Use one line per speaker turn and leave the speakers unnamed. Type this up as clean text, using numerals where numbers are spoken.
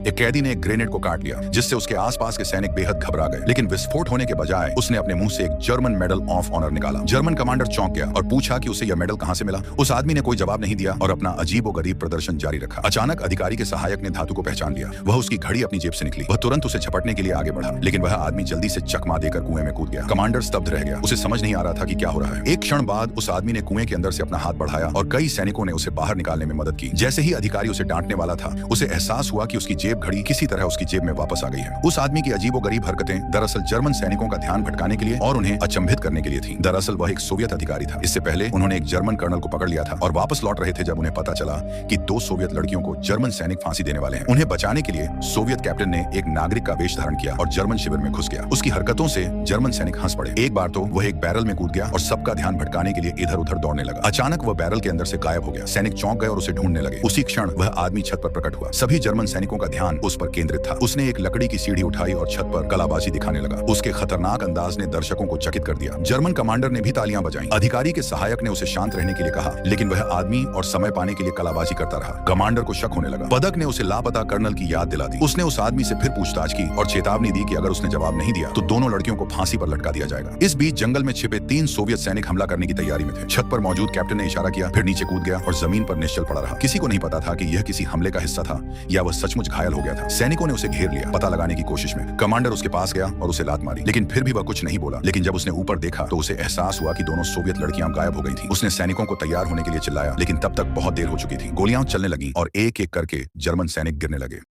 एक कैदी ने एक ग्रेनेड को काट लिया, जिससे उसके आसपास के सैनिक बेहद घबरा गए। लेकिन विस्फोट होने के बजाय उसने अपने मुंह से एक जर्मन मेडल ऑफ ऑनर निकाला। जर्मन कमांडर चौंक गया और पूछा कि उसे यह मेडल कहां से मिला। उस आदमी ने कोई जवाब नहीं दिया और अपना अजीबोगरीब प्रदर्शन जारी रखा। अचानक अधिकारी के सहायक ने धातु को पहचान लिया। वह उसकी घड़ी अपनी जेब से निकली। वह तुरंत उसे झपटने के लिए आगे बढ़ा, लेकिन वह आदमी जल्दी से चकमा देकर कुएं में कूद गया। कमांडर स्तब्ध रह गया। उसे समझ नहीं आ रहा था कि क्या हो रहा है। एक क्षण बाद उस आदमी ने कुएं के अंदर से अपना हाथ बढ़ाया और कई सैनिकों ने उसे बाहर निकालने में मदद की। जैसे ही अधिकारी उसे डांटने वाला था, उसे एहसास हुआ कि उसकी जेब घड़ी किसी तरह उसकी जेब में वापस आ गई है। उस आदमी की अजीबोगरीब हरकतें दरअसल जर्मन सैनिकों का ध्यान भटकाने के लिए और उन्हें अचंभित करने के लिए थी। दरअसल वह एक सोवियत अधिकारी था। इससे पहले उन्होंने एक जर्मन कर्नल को पकड़ लिया था और वापस लौट रहे थे जब उन्हें पता चला कि 2 सोवियत लड़कियों को जर्मन सैनिक फांसी देने वाले हैं। उन्हें बचाने के लिए सोवियत कैप्टन ने एक नागरिक का वेश धारण किया और जर्मन शिविर में घुस गया। उसकी हरकतों से जर्मन सैनिक हंस पड़े। एक बार तो वह एक बैरल में कूद गया और सबका ध्यान भटकाने के लिए इधर उधर दौड़ने लगा। अचानक वह बैरल के अंदर से गायब हो गया। सैनिक चौंक गए और उसे ढूंढने लगे। उसी क्षण वह आदमी छत पर प्रकट हुआ। सभी जर्मन सैनिकों का ध्यान उस पर केंद्रित था। उसने एक लकड़ी की सीढ़ी उठाई और छत पर कलाबाजी दिखाने लगा। उसके खतरनाक अंदाज ने दर्शकों को चकित कर दिया। जर्मन कमांडर ने भी तालियां बजाईं। अधिकारी के सहायक ने उसे शांत रहने के लिए कहा, लेकिन वह आदमी और समय पाने के लिए कलाबाजी करता रहा। कमांडर को शक होने लगा। पदक ने उसे लापता कर्नल की याद दिला दी। उसने उस आदमी से फिर पूछताछ की और चेतावनी दी कि अगर उसने जवाब नहीं दिया तो दोनों लड़कियों को फांसी पर लटका दिया जाएगा। इस बीच जंगल में छिपे 3 सोवियत सैनिक हमला करने की तैयारी में थे। छत पर मौजूद कैप्टन ने इशारा किया, फिर नीचे कूद गया और जमीन पर निश्चल पड़ा रहा। किसी को नहीं पता था कि यह किसी हमले का हिस्सा था या वह सचमुच घायल हो गया था। सैनिकों ने उसे घेर लिया। पता लगाने की कोशिश में कमांडर उसके पास गया और उसे लात मारी, लेकिन फिर भी वह कुछ नहीं बोला। लेकिन जब उसने ऊपर देखा तो उसे एहसास हुआ कि दोनों सोवियत लड़कियां गायब हो गई थी। उसने सैनिकों को तैयार होने के लिए चिल्लाया, लेकिन तब तक बहुत देर हो चुकी थी। गोलियां चलने लगी और एक एक करके जर्मन सैनिक गिरने लगे।